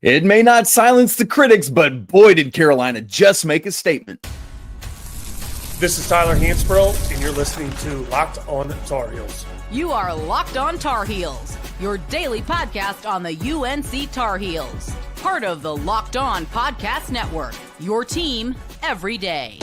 It may not silence the critics, but boy, did Carolina just make a statement. This is Tyler Hansbrough, and you're listening to Locked On Tar Heels. You are Locked On Tar Heels, your daily podcast on the UNC Tar Heels. Part of the Locked On Podcast Network, your team every day.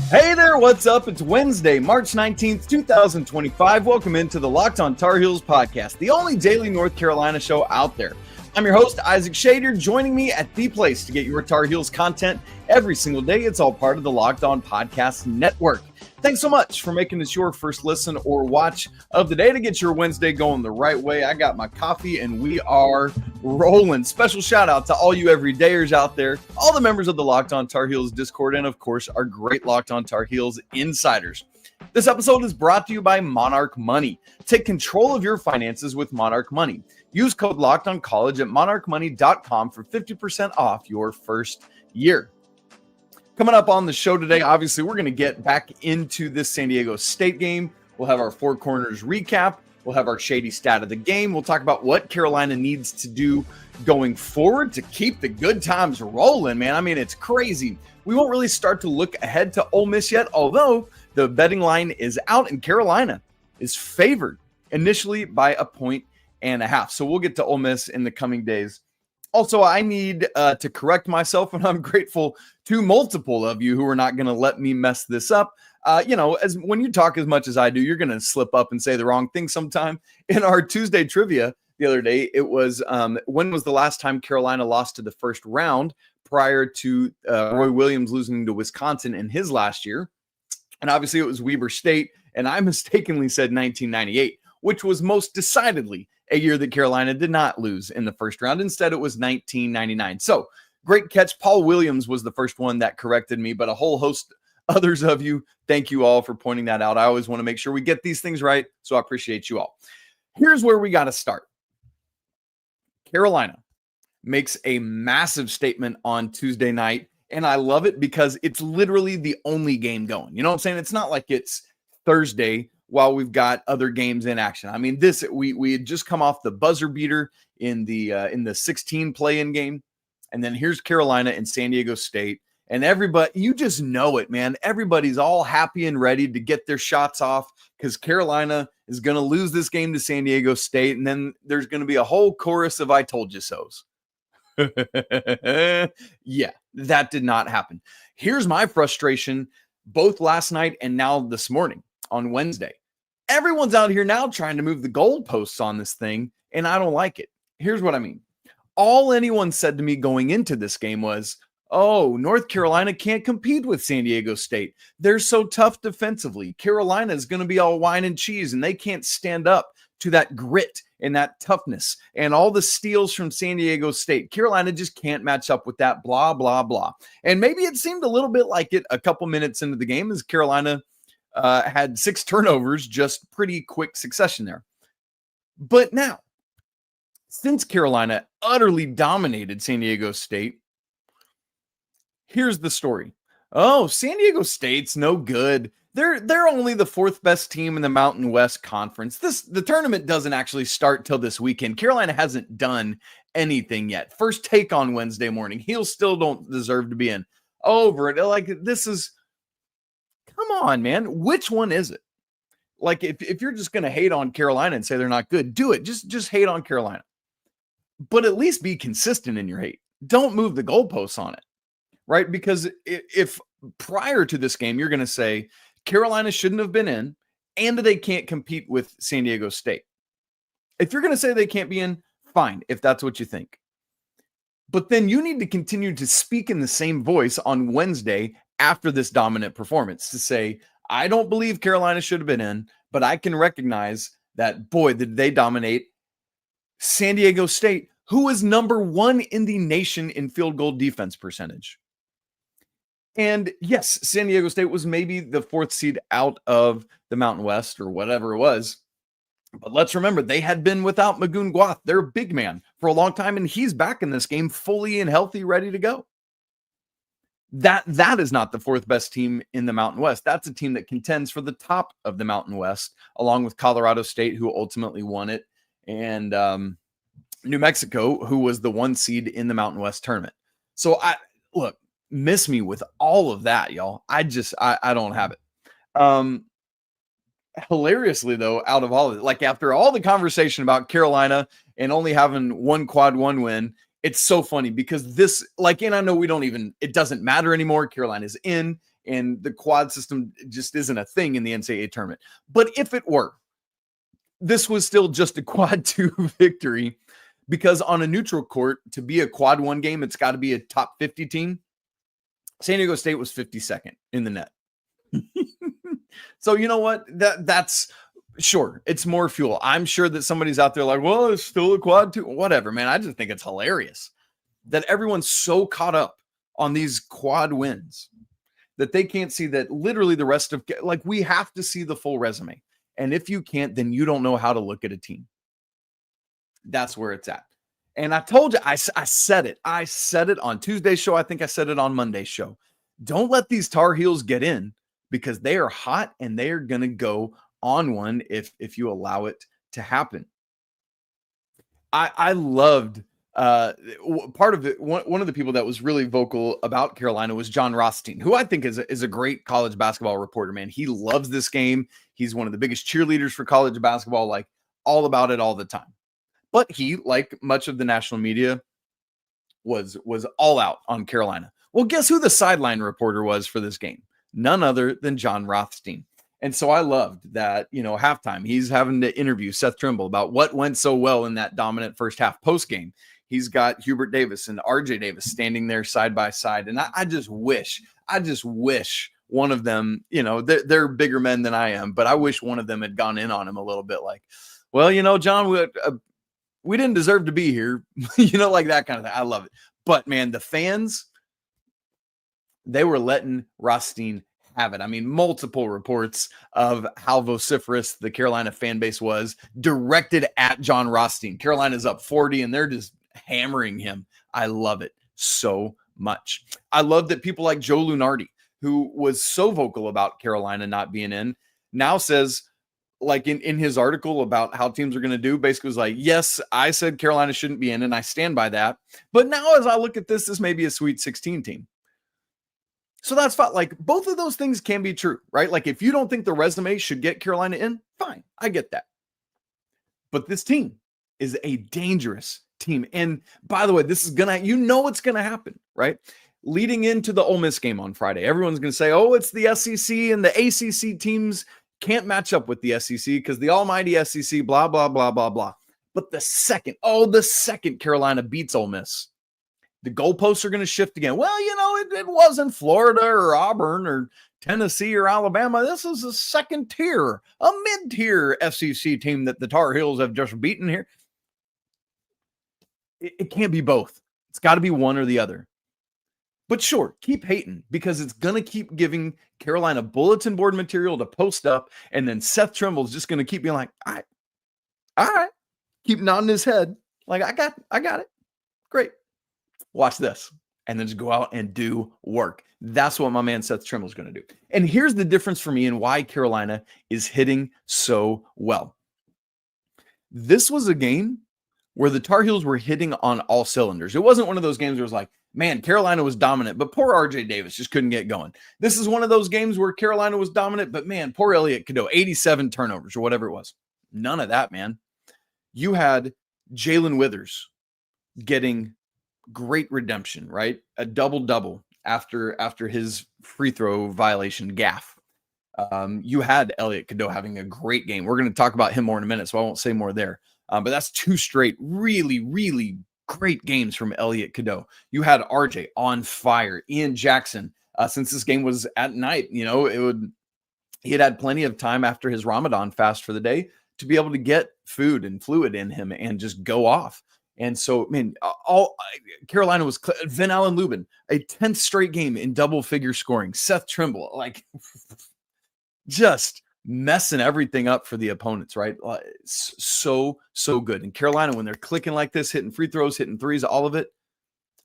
Hey there, what's up? It's Wednesday, March 19th, 2025. Welcome into the Locked On Tar Heels podcast, the only daily North Carolina show out there. I'm your host, Isaac Shady. Joining me at the place to get your Tar Heels content every single day. It's all part of the Locked On Podcast Network. Thanks so much for making this your first listen or watch of the day to get your Wednesday going the right way. I got my coffee and we are rolling. Special shout out to all you everydayers out there, all the members of the Locked On Tar Heels Discord, and of course, our great Locked On Tar Heels insiders. This episode is brought to you by Monarch Money. Take control of your finances with Monarch Money. Use code LOCKEDONCollege at monarchmoney.com for 50% off your first year. Coming up on the show today, obviously, we're going to get back into this San Diego State game. We'll have our Four Corners recap. We'll have our Shady stat of the game. We'll talk about what Carolina needs to do going forward to keep the good times rolling, man. I mean, it's crazy. We won't really start to look ahead to Ole Miss yet, although the betting line is out and Carolina is favored initially by 1.5. So we'll get to Ole Miss in the coming days. Also, I need to correct myself, and I'm grateful to multiple of you who are not going to let me mess this up. As when you talk as much as I do, you're going to slip up and say the wrong thing sometime. In our Tuesday trivia the other day, it was when was the last time Carolina lost to the first round prior to Roy Williams losing to Wisconsin in his last year? And obviously it was Weber State, and I mistakenly said 1998, which was most decidedly a year that Carolina did not lose in the first round. Instead, it was 1999. So great catch. Paul Williams was the first one that corrected me, but a whole host others of you, thank you all for pointing that out. I always want to make sure we get these things right, so I appreciate you all. Here's where we got to start. Carolina makes a massive statement on Tuesday night, and I love it because it's literally the only game going. You know what I'm saying? It's not like it's Thursday while we've got other games in action. I mean, we had just come off the buzzer beater in the 16 play-in game, and then here's Carolina and San Diego State, and everybody, you just know it, man. Everybody's all happy and ready to get their shots off because Carolina is going to lose this game to San Diego State, and then there's going to be a whole chorus of "I told you so's." Yeah, that did not happen. Here's my frustration, both last night and now this morning on Wednesday. Everyone's out here now trying to move the goalposts on this thing, and I don't like it. Here's what I mean. All anyone said to me going into this game was, oh, North Carolina can't compete with San Diego State. They're so tough defensively. Carolina is going to be all wine and cheese, and they can't stand up to that grit and that toughness and all the steals from San Diego State. Carolina just can't match up with that, blah, blah, blah. And maybe it seemed a little bit like it a couple minutes into the game as Carolina had 6 turnovers, just pretty quick succession there. But now, since Carolina utterly dominated San Diego State, here's the story. Oh, San Diego State's no good. They're only the 4th best team in the Mountain West Conference. The tournament doesn't actually start till this weekend. Carolina hasn't done anything yet. First take on Wednesday morning. Heels still don't deserve to be in. Over it. Like, this is, come on, man. Which one is it? Like, if you're just going to hate on Carolina and say they're not good, do it. Just hate on Carolina. But at least be consistent in your hate. Don't move the goalposts on it, right? Because if prior to this game, you're going to say Carolina shouldn't have been in and they can't compete with San Diego State. If you're going to say they can't be in, fine, if that's what you think. But then you need to continue to speak in the same voice on Wednesday after this dominant performance to say, I don't believe Carolina should have been in, but I can recognize that, boy, did they dominate San Diego State, who is number 1 in the nation in field goal defense percentage. And yes, San Diego State was maybe the 4th seed out of the Mountain West or whatever it was. But let's remember, they had been without Magoon Guath, their big man, for a long time, and he's back in this game fully and healthy, ready to go. That is not the 4th best team in the Mountain West. That's a team that contends for the top of the Mountain West, along with Colorado State, who ultimately won it. And New Mexico, who was the 1 seed in the Mountain West tournament. So look, miss me with all of that, y'all. I don't have it. Hilariously though, out of all of it, like after all the conversation about Carolina and only having one quad one win, it's so funny because this, like, and I know it doesn't matter anymore. Carolina's in, and the quad system just isn't a thing in the NCAA tournament. But if it were, this was still just a quad 2 victory, because on a neutral court, to be a quad 1 game, it's got to be a top 50 team. San Diego State was 52nd in the net. So you know what? That's sure, it's more fuel. I'm sure that somebody's out there like, well, it's still a quad 2. Whatever, man. I just think it's hilarious that everyone's so caught up on these quad wins that they can't see that literally the rest of, like, we have to see the full resume. And if you can't, then you don't know how to look at a team. That's where it's at. And I told you, I said it. I said it on Tuesday's show. I think I said it on Monday's show. Don't let these Tar Heels get in, because they are hot and they are going to go on one if you allow it to happen. I loved part of it. One of the people that was really vocal about Carolina was John Rothstein, who I think is a great college basketball reporter, man. He loves this game. He's one of the biggest cheerleaders for college basketball, like all about it all the time. But he, like much of the national media, was all out on Carolina. Well, guess who the sideline reporter was for this game? None other than John Rothstein. And so I loved that, halftime, he's having to interview Seth Trimble about what went so well in that dominant first half post game. He's got Hubert Davis and RJ Davis standing there side by side. And I just wish one of them, they're bigger men than I am, but I wish one of them had gone in on him a little bit, like, well, John, we didn't deserve to be here, like that kind of thing. I love it. But man, the fans, they were letting Rothstein have it. I mean, multiple reports of how vociferous the Carolina fan base was directed at John Rothstein. Carolina's up 40 and they're just hammering him. I love it so much. I love that people like Joe Lunardi, who was so vocal about Carolina not being in, now says, like in his article about how teams are going to do, basically was like, yes, I said Carolina shouldn't be in, and I stand by that. But now as I look at this may be a Sweet 16 team. So that's fine. Like, both of those things can be true, right? Like, if you don't think the resume should get Carolina in, fine, I get that. But this team is a dangerous team. And by the way, this is it's going to happen, right? Leading into the Ole Miss game on Friday, everyone's going to say, oh, it's the SEC and the ACC teams can't match up with the SEC because the almighty SEC, blah, blah, blah, blah, blah. But the second Carolina beats Ole Miss, the goalposts are going to shift again. Well, it wasn't Florida or Auburn or Tennessee or Alabama. This is a second tier, a mid-tier SEC team that the Tar Heels have just beaten here. It can't be both. It's got to be one or the other. But sure, keep hating, because it's going to keep giving Carolina bulletin board material to post up, and then Seth Trimble's just going to keep being like, all right, keep nodding his head like, I got it. Great. Watch this. And then just go out and do work. That's what my man Seth Trimble's going to do. And here's the difference for me and why Carolina is hitting so well. This was a game where the Tar Heels were hitting on all cylinders. It wasn't one of those games where it was like, man, Carolina was dominant, but poor RJ Davis just couldn't get going. This is one of those games where Carolina was dominant, but man, poor Elliot Cadeau, 87 turnovers or whatever it was. None of that, man. You had Jalen Withers getting great redemption, right? A double-double after his free throw violation gaffe. You had Elliot Cadeau having a great game. We're going to talk about him more in a minute, so I won't say more there. But that's 2 straight really, really great games from Elliot Cadeau. You had RJ on fire. Ian Jackson, since this game was at night, he had plenty of time after his Ramadan fast for the day to be able to get food and fluid in him and just go off. And so, Carolina was Vin Allen Lubin, a 10th straight game in double figure scoring. Seth Trimble, like, just messing everything up for the opponents, right? So good. And Carolina, when they're clicking like this, hitting free throws, hitting threes, all of it,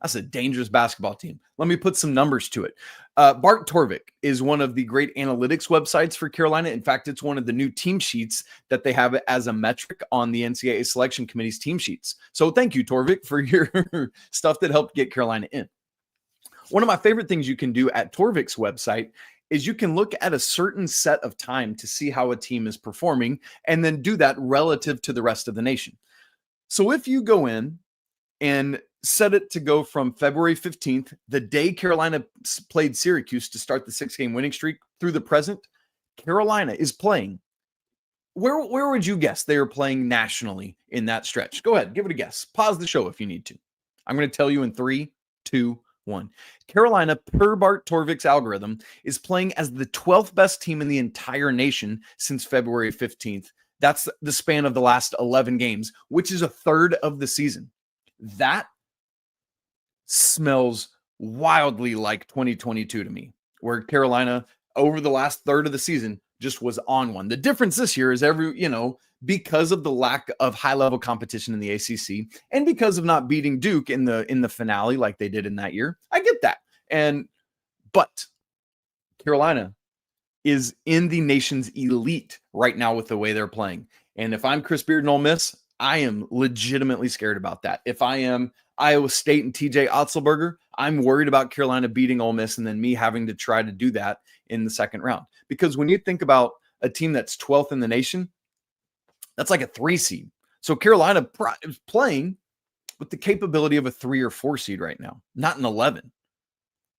That's a dangerous basketball team. Let me put some numbers to it. Bart Torvik is one of the great analytics websites for Carolina. In fact, it's one of the new team sheets that they have as a metric on the NCAA selection committee's team sheets. So thank you, Torvik, for your stuff that helped get Carolina in. One of my favorite things you can do at Torvik's website is you can look at a certain set of time to see how a team is performing and then do that relative to the rest of the nation. So if you go in and set it to go from February 15th, the day Carolina played Syracuse to start the 6-game winning streak, through the present, Carolina is playing. Where would you guess they are playing nationally in that stretch? Go ahead, give it a guess. Pause the show if you need to. I'm going to tell you in 3, 2, 1. Carolina, per Bart Torvik's algorithm, is playing as the 12th best team in the entire nation since February 15th. That's the span of the last 11 games, which is a third of the season. That smells wildly like 2022 to me, where Carolina over the last third of the season just was on one. The difference this year is because of the lack of high-level competition in the ACC and because of not beating Duke in the finale like they did in that year. I get that. But Carolina is in the nation's elite right now with the way they're playing. And if I'm Chris Beard and Ole Miss, I am legitimately scared about that. If I am Iowa State and TJ Otzelberger, I'm worried about Carolina beating Ole Miss and then me having to try to do that in the second round. Because when you think about a team that's 12th in the nation, that's like a 3 seed. So Carolina is playing with the capability of a 3 or 4 seed right now, not an 11.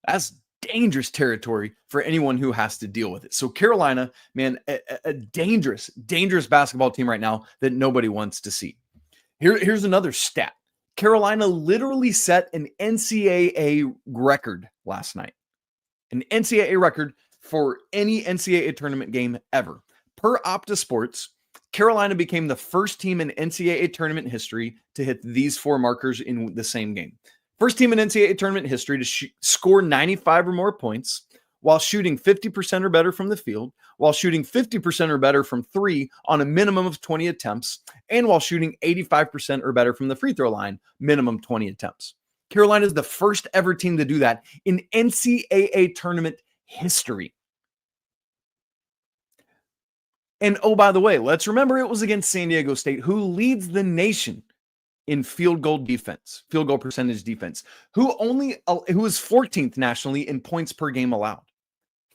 That's dangerous territory for anyone who has to deal with it. So Carolina, man, a dangerous, dangerous basketball team right now that nobody wants to see. Here's another stat. Carolina literally set an NCAA record last night. An NCAA record for any NCAA tournament game ever. Per Opta Sports, Carolina became the first team in NCAA tournament history to hit these 4 markers in the same game. First team in NCAA tournament history to score 95 or more points while shooting 50% or better from the field, while shooting 50% or better from 3 on a minimum of 20 attempts, and while shooting 85% or better from the free throw line, minimum 20 attempts. Carolina is the first ever team to do that in NCAA tournament history. And oh, by the way, let's remember it was against San Diego State, who leads the nation in field goal percentage defense, who is 14th nationally in points per game allowed.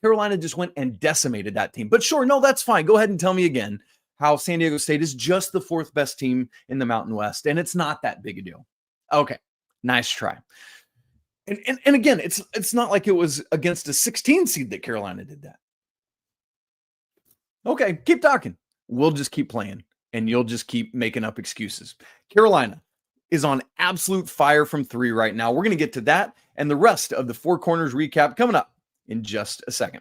Carolina just went and decimated that team. But sure, no, that's fine. Go ahead and tell me again how San Diego State is just the 4th best team in the Mountain West, and it's not that big a deal. Okay, nice try. And again, it's not like it was against a 16 seed that Carolina did that. Okay, keep talking. We'll just keep playing, and you'll just keep making up excuses. Carolina is on absolute fire from 3 right now. We're going to get to that and the rest of the 4 Corners recap coming up in just a second.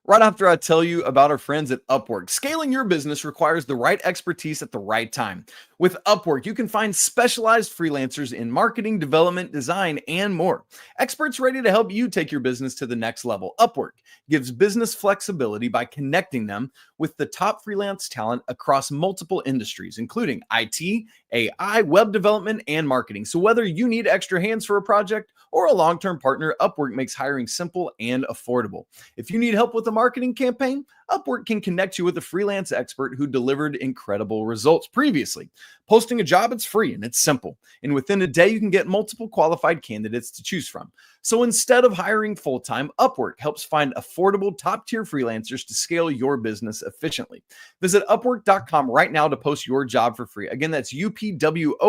Right after I tell you about our friends at Upwork. Scaling your business requires the right expertise at the right time. With Upwork, you can find specialized freelancers in marketing, development, design, and more. Experts ready to help you take your business to the next level. Upwork gives business flexibility by connecting them with the top freelance talent across multiple industries, including IT, AI, web development, and marketing. So whether you need extra hands for a project or a long-term partner, Upwork makes hiring simple and affordable. If you need help with a marketing campaign, Upwork can connect you with a freelance expert who delivered incredible results previously. Posting a job, it's free and it's simple. And within a day, you can get multiple qualified candidates to choose from. So instead of hiring full-time, Upwork helps find affordable top-tier freelancers to scale your business efficiently. Visit Upwork.com right now to post your job for free. Again, that's UPWORK.com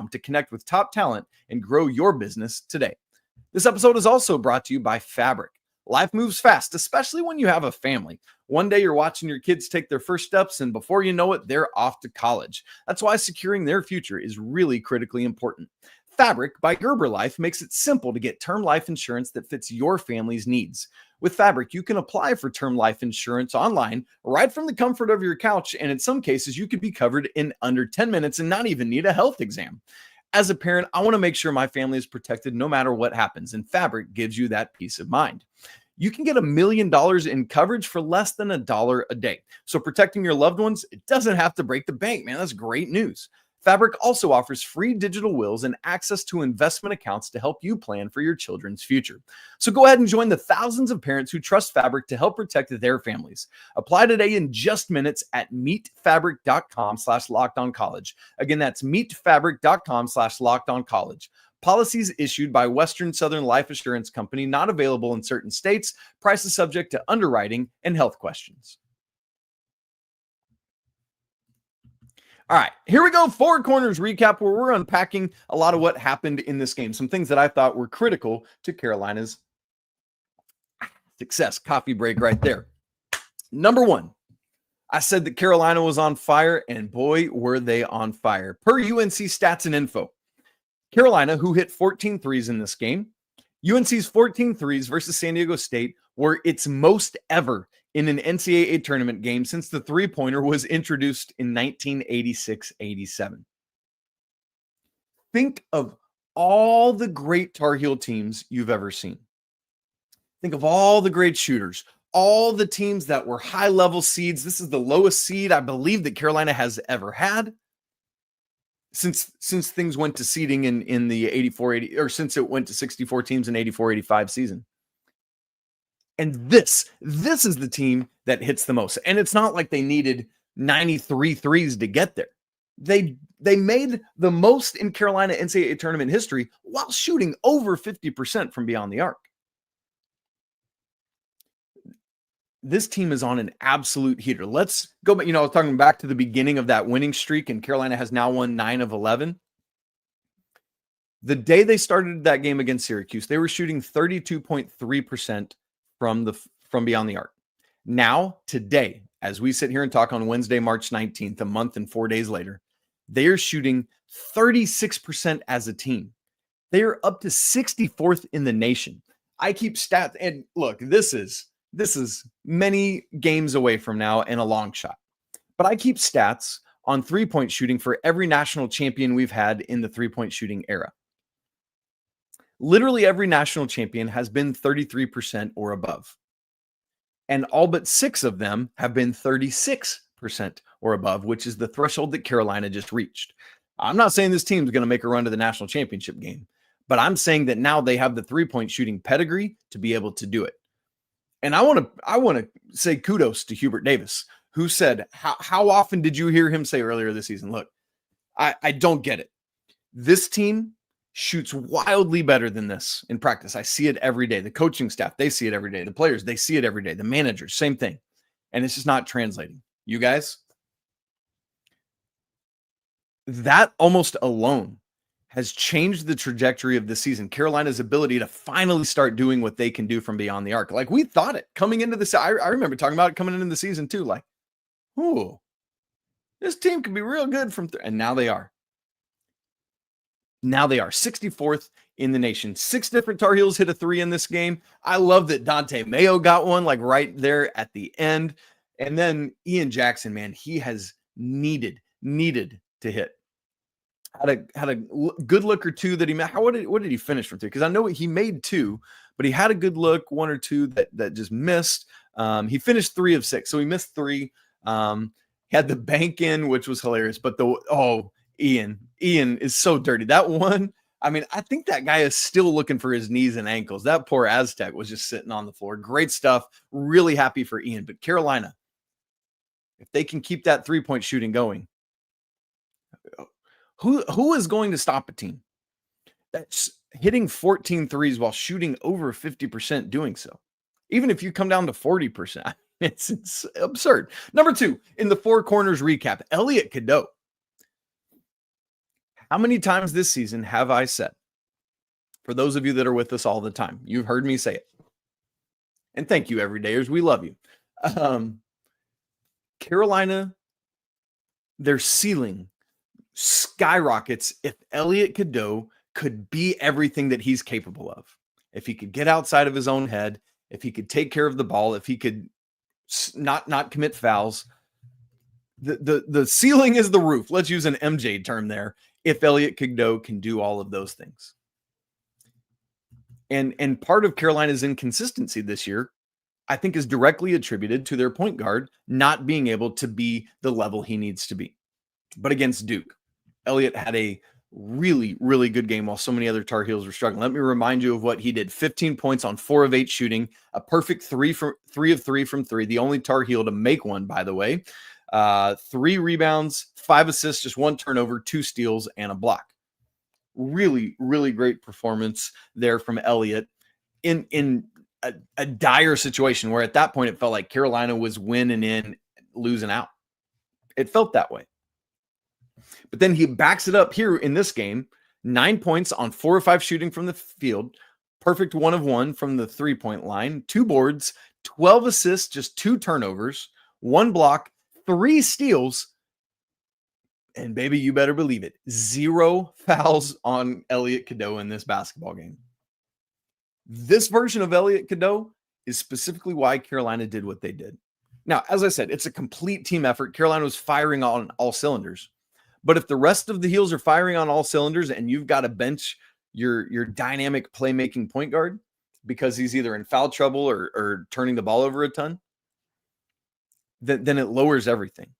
to connect with top talent and grow your business today. This episode is also brought to you by Fabric. Life moves fast, especially when you have a family. One day you're watching your kids take their first steps, and before you know it, they're off to college. That's why securing their future is really critically important. Fabric by Gerber Life makes it simple to get term life insurance that fits your family's needs. With Fabric, you can apply for term life insurance online right from the comfort of your couch, and in some cases, you could be covered in under 10 minutes and not even need a health exam. As a parent, I want to make sure my family is protected no matter what happens, and Fabric gives you that peace of mind. You can get $1 million in coverage for less than $1 a day. So protecting your loved ones, it doesn't have to break the bank, man. That's great news. Fabric also offers free digital wills and access to investment accounts to help you plan for your children's future. So go ahead and join the thousands of parents who trust Fabric to help protect their families. Apply today in just minutes at meetfabric.com/lockedoncollege. Again, that's meetfabric.com/lockedoncollege. Policies issued by Western Southern Life Assurance Company, not available in certain states. Prices subject to underwriting and health questions. All right, here we go. Four Corners recap, where we're unpacking a lot of what happened in this game. Some things that I thought were critical to Carolina's success. Coffee break right there. Number one, I said that Carolina was on fire, and boy, were they on fire. Per UNC Stats and Info, Carolina, who hit 14 threes in this game, UNC's 14 threes versus San Diego State were its most ever in an NCAA tournament game since the three-pointer was introduced in 1986-87. Think of all the great Tar Heel teams you've ever seen. Think of all the great shooters, all the teams that were high-level seeds. This is the lowest seed I believe that Carolina has ever had since things went to seeding in the 84-80, or since it went to 64 teams in 84-85 season. And this is the team that hits the most. And it's not like they needed 93 threes to get there. They made the most in Carolina NCAA tournament history while shooting over 50% from beyond the arc. This team is on an absolute heater. Let's go back. I was talking back to the beginning of that winning streak, and Carolina has now won 9 of 11. The day they started that game against Syracuse, they were shooting 32.3% from beyond the arc. Now, today, as we sit here and talk on Wednesday, March 19th, a month and 4 days later, they are shooting 36% as a team. They are up to 64th in the nation. I keep stats, and look, this is many games away from now and a long shot. But I keep stats on three-point shooting for every national champion we've had in the three-point shooting era. Literally every national champion has been 33% or above. And all but 6 of them have been 36% or above, which is the threshold that Carolina just reached. I'm not saying this team is going to make a run to the national championship game, but I'm saying that now they have the three-point shooting pedigree to be able to do it. And I want to say kudos to Hubert Davis, who said, how often did you hear him say earlier this season, look, I don't get it. This team shoots wildly better than this in practice. I see it every day. The coaching staff, they see it every day. The players, they see it every day. The managers, same thing. And it's just not translating. You guys, that almost alone has changed the trajectory of the season. Carolina's ability to finally start doing what they can do from beyond the arc. Like we thought it coming into this. I remember talking about it coming into the season too. Like, ooh, this team could be real good from and now they are. Now they are 64th in the nation. 6 different Tar Heels hit a three in this game. I love that Dante Mayo got one like right there at the end. And then Ian Jackson, man, he has needed to hit. Had a good look or two that he made. What did he finish from 3? Because I know he made 2, but he had a good look, 1 or 2 that just missed. He finished 3 of 6, so he missed 3. He had the bank in, which was hilarious. But Ian is so dirty. That one, I mean, I think that guy is still looking for his knees and ankles. That poor Aztec was just sitting on the floor. Great stuff. Really happy for Ian. But Carolina, if they can keep that three-point shooting going, who is going to stop a team that's hitting 14 threes while shooting over 50% doing so? Even if you come down to 40%, it's absurd. Number 2, in the Four Corners recap, Elliot Cadeau. How many times this season have I said, for those of you that are with us all the time, you've heard me say it. And thank you, everydayers. We love you. Carolina, their ceiling skyrockets if Elliot Cadeau could be everything that he's capable of. If he could get outside of his own head, if he could take care of the ball, if he could not commit fouls. The ceiling is the roof. Let's use an MJ term there. If Elliot Cadeau can do all of those things. And part of Carolina's inconsistency this year, I think, is directly attributed to their point guard not being able to be the level he needs to be. But against Duke, Elliot had a really, really good game while so many other Tar Heels were struggling. Let me remind you of what he did. 15 points on 4 of 8 shooting, a perfect 3 of 3 from 3, the only Tar Heel to make one, by the way. 3 rebounds, 5 assists, just 1 turnover, 2 steals, and a block. Really, really great performance there from Elliot in a dire situation where at that point it felt like Carolina was winning in, losing out. It felt that way. But then he backs it up here in this game. 9 points on 4 of 5 shooting from the field. Perfect 1 of 1 from the 3-point line. 2 boards, 12 assists, just 2 turnovers, 1 block, 3 steals. And baby, you better believe it, 0 fouls on Elliot Cadeau in this basketball game. This version of Elliot Cadeau is specifically why Carolina did what they did. Now, as I said, it's a complete team effort. Carolina was firing on all cylinders. But if the rest of the Heels are firing on all cylinders and you've got to bench your dynamic playmaking point guard because he's either in foul trouble or turning the ball over a ton, then it lowers everything.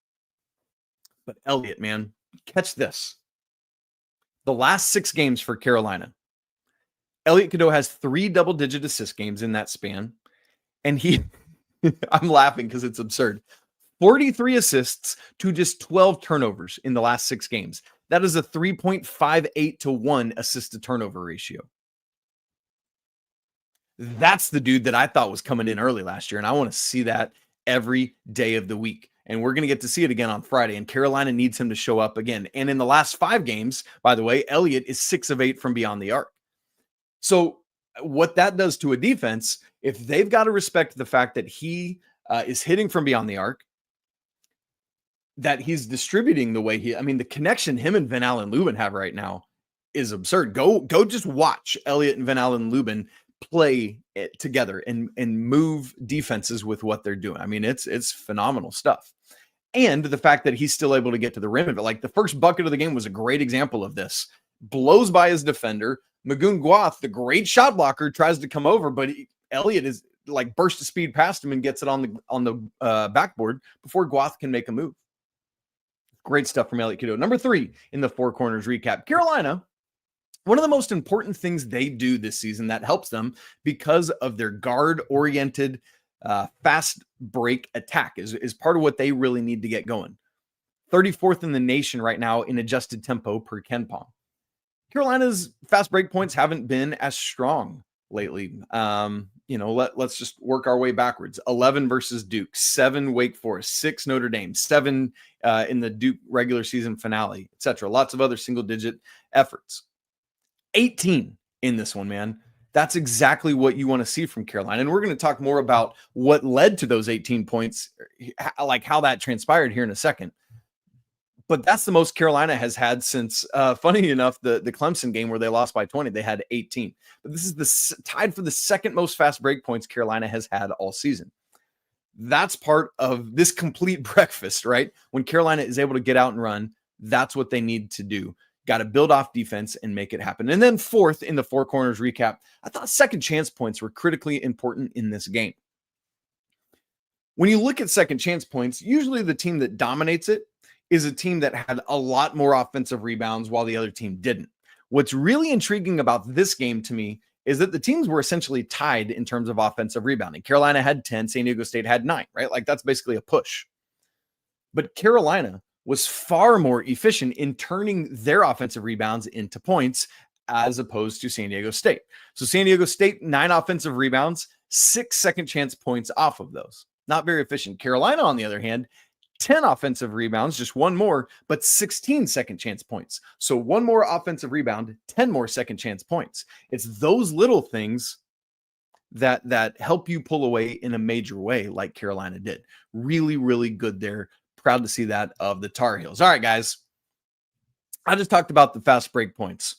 But Elliot, man, catch this. The last 6 games for Carolina, Elliot Cadeau has 3 double-digit assist games in that span. And I'm laughing because it's absurd. 43 assists to just 12 turnovers in the last 6 games. That is a 3.58 to 1 assist to turnover ratio. That's the dude that I thought was coming in early last year, and I want to see that every day of the week. And we're going to get to see it again on Friday, and Carolina needs him to show up again. And in the last 5 games, by the way, Elliot is 6 of 8 from beyond the arc. So what that does to a defense, if they've got to respect the fact that he is hitting from beyond the arc, that he's distributing the way the connection him and Van Allen Lubin have right now is absurd. Go just watch Elliot and Van Allen Lubin play it together and move defenses with what they're doing. I mean, it's phenomenal stuff. And the fact that he's still able to get to the rim of it, like the first bucket of the game was a great example of this. Blows by his defender. Magoon Guath, the great shot blocker, tries to come over, but Elliot is like burst of speed past him and gets it on the backboard before Guath can make a move. Great stuff from Elliot Cadeau. Number 3 in the 4 corners recap. Carolina, one of the most important things they do this season that helps them because of their guard-oriented fast break attack is part of what they really need to get going. 34th in the nation right now in adjusted tempo per KenPom. Carolina's fast break points haven't been as strong lately. Let's just work our way backwards. 11 versus Duke, 7 Wake Forest, 6 Notre Dame, 7 in the Duke regular season finale, etc. Lots of other single-digit efforts. 18 in this one, man. That's exactly what you want to see from Carolina. And we're going to talk more about what led to those 18 points, like how that transpired here in a second. But that's the most Carolina has had since, funny enough, the Clemson game where they lost by 20, they had 18. But this is tied for the second most fast break points Carolina has had all season. That's part of this complete breakfast, right? When Carolina is able to get out and run, that's what they need to do. Got to build off defense and make it happen. And then 4th in the 4 corners recap, I thought second chance points were critically important in this game. When you look at second chance points, usually the team that dominates it is a team that had a lot more offensive rebounds while the other team didn't. What's really intriguing about this game to me is that the teams were essentially tied in terms of offensive rebounding. Carolina had 10, San Diego State had 9, right? Like that's basically a push. But Carolina was far more efficient in turning their offensive rebounds into points as opposed to San Diego State. So San Diego State, 9 offensive rebounds, 6 second chance points off of those. Not very efficient. Carolina, on the other hand, 10 offensive rebounds, just 1 more, but 16 second chance points. So 1 more offensive rebound, 10 more second chance points. It's those little things that help you pull away in a major way like Carolina did. Really, really good there. Proud to see that of the Tar Heels. All right, guys. I just talked about the fast break points.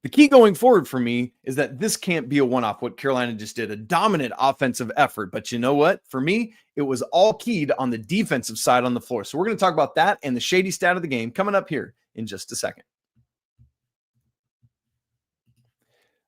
The key going forward for me is that this can't be a one-off, what Carolina just did, a dominant offensive effort. But you know what? For me, it was all keyed on the defensive side on the floor. So we're going to talk about that and the shady stat of the game coming up here in just a second.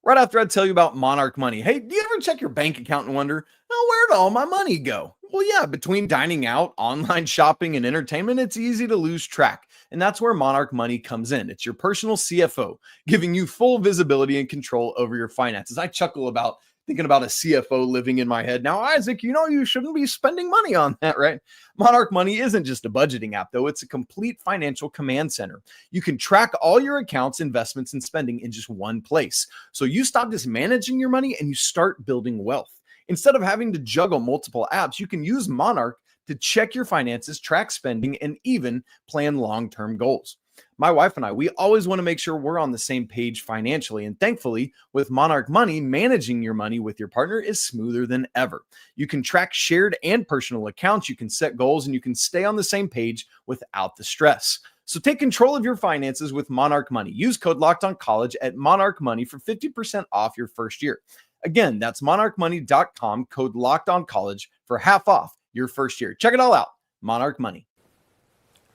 Right after I tell you about Monarch Money. Hey, do you ever check your bank account and wonder, oh, where'd all my money go? Well, yeah, between dining out, online shopping, and entertainment, it's easy to lose track. And that's where Monarch Money comes in. It's your personal CFO, giving you full visibility and control over your finances. I chuckle about thinking about a CFO living in my head. Now, Isaac, you shouldn't be spending money on that, right? Monarch Money isn't just a budgeting app, though. It's a complete financial command center. You can track all your accounts, investments, and spending in just one place. So you stop just managing your money and you start building wealth. Instead of having to juggle multiple apps, you can use Monarch to check your finances, track spending, and even plan long-term goals. My wife and I, we always want to make sure we're on the same page financially. And thankfully, with Monarch Money, managing your money with your partner is smoother than ever. You can track shared and personal accounts, you can set goals, and you can stay on the same page without the stress. So take control of your finances with Monarch Money. Use code LOCKEDONCollege at Monarch Money for 50% off your first year. Again, that's monarchmoney.com, code LOCKEDONCollege for half off your first year. Check it all out, Monarch Money.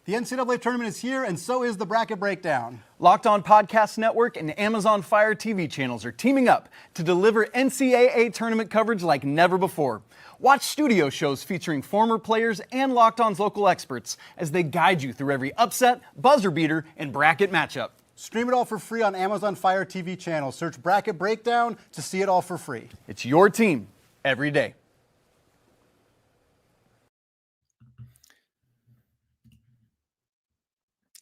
The NCAA tournament is here, and so is the bracket breakdown. Locked On Podcast Network and Amazon Fire TV channels are teaming up to deliver NCAA tournament coverage like never before. Watch studio shows featuring former players and Locked On's local experts as they guide you through every upset, buzzer beater, and bracket matchup. Stream it all for free on Amazon Fire TV channel. Search Bracket Breakdown to see it all for free. It's your team every day.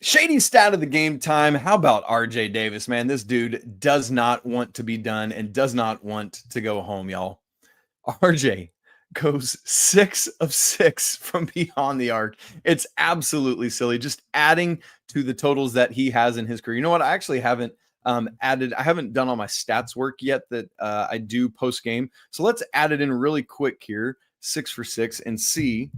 Shady stat of the game time. How about RJ Davis, man? This dude does not want to be done and does not want to go home, y'all. RJ goes 6 of 6 from beyond the arc. It's absolutely silly. Just adding to the totals that he has in his career. You know what? I actually haven't I haven't done all my stats work yet that I do post game. So let's add it in really quick here. 6 for 6 and see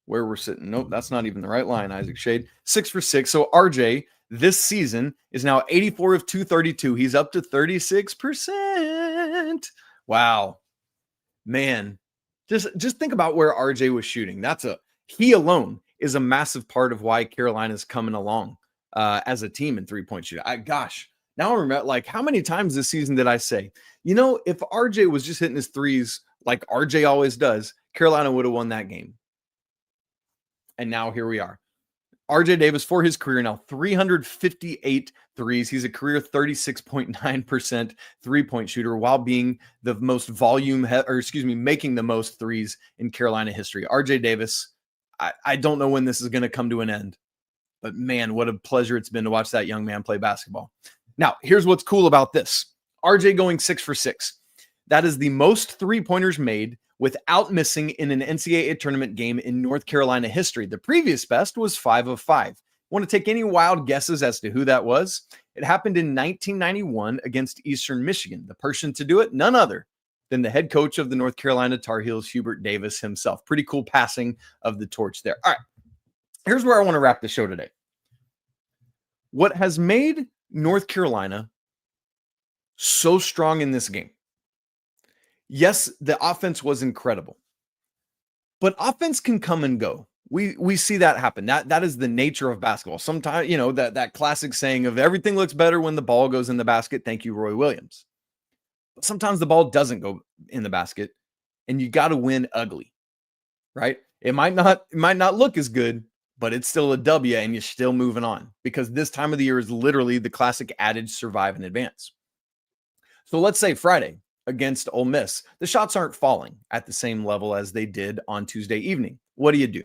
where we're sitting. Nope, that's not even the right line, Isaac Shade. 6 for 6. So RJ this season is now 84 of 232. He's up to 36%. Wow. Man, just think about where RJ was shooting. He alone is a massive part of why Carolina's coming along as a team in three-point shooting. Now I remember, like, how many times this season did I say, if RJ was just hitting his threes like RJ always does, Carolina would have won that game. And now here we are. RJ Davis for his career now 358 threes. He's a career 36.9% three-point shooter while being the most making the most threes in Carolina history. RJ Davis, I don't know when this is going to come to an end, but man, what a pleasure it's been to watch that young man play basketball. Now, here's what's cool about this. RJ going 6 for 6. That is the most three-pointers made without missing in an NCAA tournament game in North Carolina history. The previous best was 5 of 5. Want to take any wild guesses as to who that was? It happened in 1991 against Eastern Michigan. The person to do it, none other than the head coach of the North Carolina Tar Heels, Hubert Davis himself. Pretty cool passing of the torch there. All right, here's where I want to wrap the show today. What has made North Carolina so strong in this game? Yes, the offense was incredible, but offense can come and go. We see that happen. That is the nature of basketball. Sometimes, that classic saying of everything looks better when the ball goes in the basket. Thank you, Roy Williams. But sometimes the ball doesn't go in the basket, and you got to win ugly, right? It might not look as good, but it's still a W, and you're still moving on because this time of the year is literally the classic adage: survive and advance. So let's say Friday against Ole Miss, the shots aren't falling at the same level as they did on Tuesday evening. What do?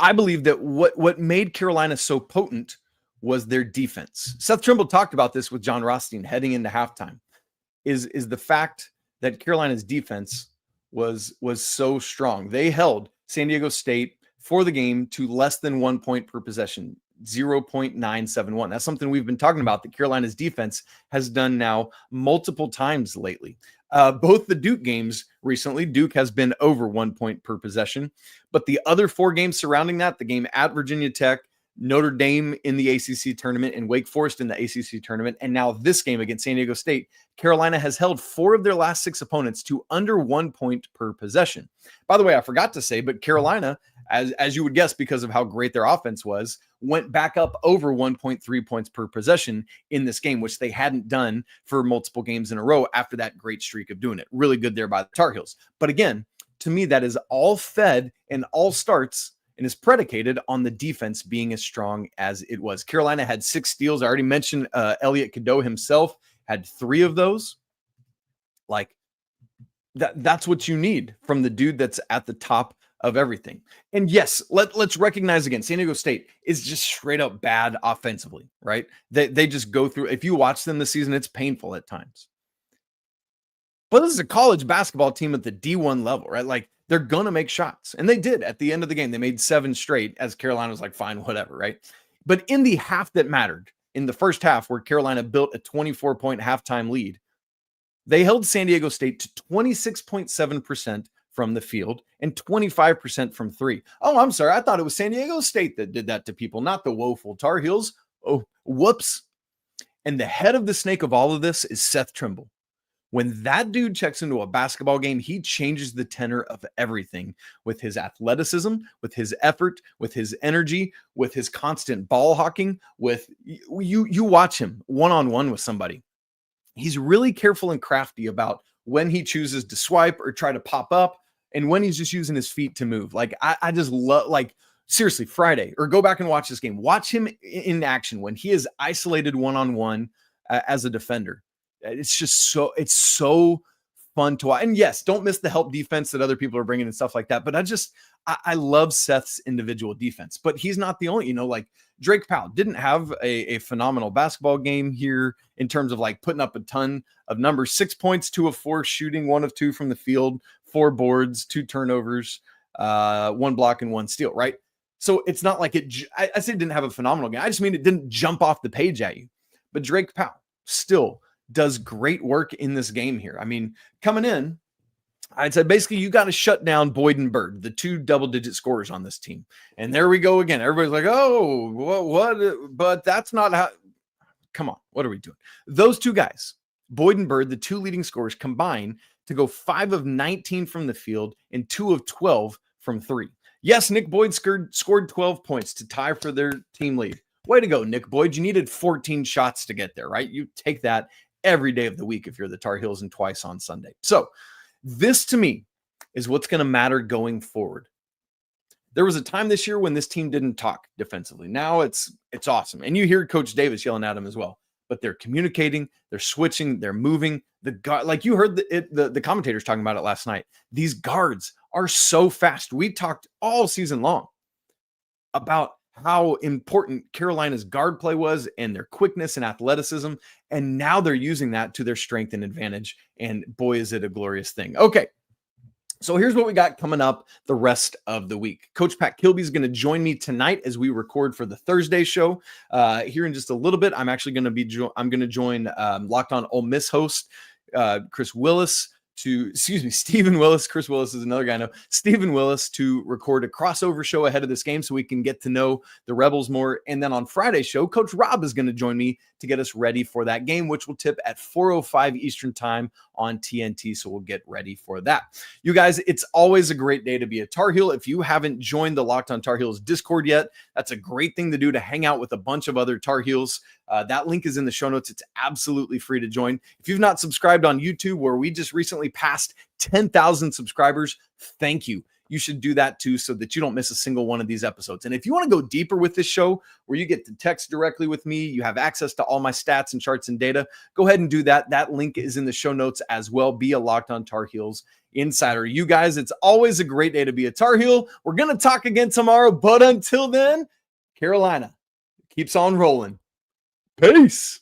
I believe that what made Carolina so potent was their defense. Seth Trimble talked about this with John Rothstein heading into halftime, is the fact that Carolina's defense was so strong. They held San Diego State for the game to less than 1 point per possession, 0.971. That's something we've been talking about that Carolina's defense has done now multiple times lately. Both the Duke games recently, Duke has been over 1 point per possession, but the other 4 games surrounding that, the game at Virginia Tech, Notre Dame in the ACC tournament, and Wake Forest in the ACC tournament, and now this game against San Diego State, Carolina has held 4 of their last 6 opponents to under 1 point per possession. By the way, I forgot to say, but Carolina, as you would guess because of how great their offense was, went back up over 1.3 points per possession in this game, which they hadn't done for multiple games in a row after that great streak of doing it. Really good there by the Tar Heels. But again, to me, that is all fed and all starts and is predicated on the defense being as strong as it was. Carolina had 6 steals. I already mentioned Elliot Cadeau himself had 3 of those. Like, that's what you need from the dude that's at the top of everything. And yes, let's recognize again, San Diego State is just straight up bad offensively, right? They just go through, if you watch them this season, it's painful at times. But this is a college basketball team at the D1 level, right? Like, they're going to make shots. And they did at the end of the game. They made 7 straight as Carolina was like, fine, whatever, right? But in the half that mattered, in the first half where Carolina built a 24-point halftime lead, they held San Diego State to 26.7% from the field and 25% from 3. Oh, I'm sorry. I thought it was San Diego State that did that to people, not the woeful Tar Heels. Oh, whoops. And the head of the snake of all of this is Seth Trimble. When that dude checks into a basketball game, he changes the tenor of everything with his athleticism, with his effort, with his energy, with his constant ball hawking, with you watch him one-on-one with somebody. He's really careful and crafty about when he chooses to swipe or try to pop up and when he's just using his feet to move. Like, I just love, like, seriously, Friday, or go back and watch this game. Watch him in action when he is isolated one-on-one as a defender. It's just so fun to watch. And yes, don't miss the help defense that other people are bringing and stuff like that. But I love Seth's individual defense, but he's not the only, like Drake Powell didn't have a phenomenal basketball game here in terms of like putting up a ton of numbers. 6 points, 2 of 4 shooting, 1 of 2 from the field, 4 boards, 2 turnovers, 1 block and 1 steal, right? So it's not like I say it didn't have a phenomenal game. I just mean it didn't jump off the page at you. But Drake Powell still does great work in this game here. I mean, coming in, I'd say basically you got to shut down Boyd and Bird, the 2 double-digit scorers on this team. And there we go again. Everybody's like, oh, what? But that's not how. Come on, what are we doing? Those 2 guys, Boyd and Bird, the 2 leading scorers, combine to go 5 of 19 from the field and 2 of 12 from 3. Yes, Nick Boyd scored 12 points to tie for their team lead. Way to go, Nick Boyd. You needed 14 shots to get there, right? You take that every day of the week if you're the Tar Heels and twice on Sunday. So this to me is what's going to matter going forward. There was a time this year when this team didn't talk defensively. Now it's awesome. And you hear Coach Davis yelling at them as well, but they're communicating, they're switching, they're moving. Like you heard the commentators talking about it last night. These guards are so fast. We talked all season long about how important Carolina's guard play was and their quickness and athleticism. And now they're using that to their strength and advantage. And boy, is it a glorious thing. Okay. So here's what we got coming up the rest of the week. Coach Pat Kilby is going to join me tonight as we record for the Thursday show. Here in just a little bit, I'm actually going to join Locked On Ole Miss host Chris Willis Stephen Willis. Chris Willis is another guy I know. Stephen Willis to record a crossover show ahead of this game so we can get to know the Rebels more. And then on Friday's show, Coach Rob is going to join me to get us ready for that game, which will tip at 4:05 Eastern time on TNT. So we'll get ready for that. You guys, it's always a great day to be a Tar Heel. If you haven't joined the Locked On Tar Heels Discord yet, that's a great thing to do, to hang out with a bunch of other Tar Heels. That link is in the show notes. It's absolutely free to join. If you've not subscribed on YouTube, where we just recently passed 10,000 subscribers, thank you. You should do that too, so that you don't miss a single one of these episodes. And if you want to go deeper with this show, where you get to text directly with me, you have access to all my stats and charts and data, go ahead and do that. That link is in the show notes as well. Be a Locked On Tar Heels insider. You guys, it's always a great day to be a Tar Heel. We're going to talk again tomorrow, but until then, Carolina keeps on rolling. Peace.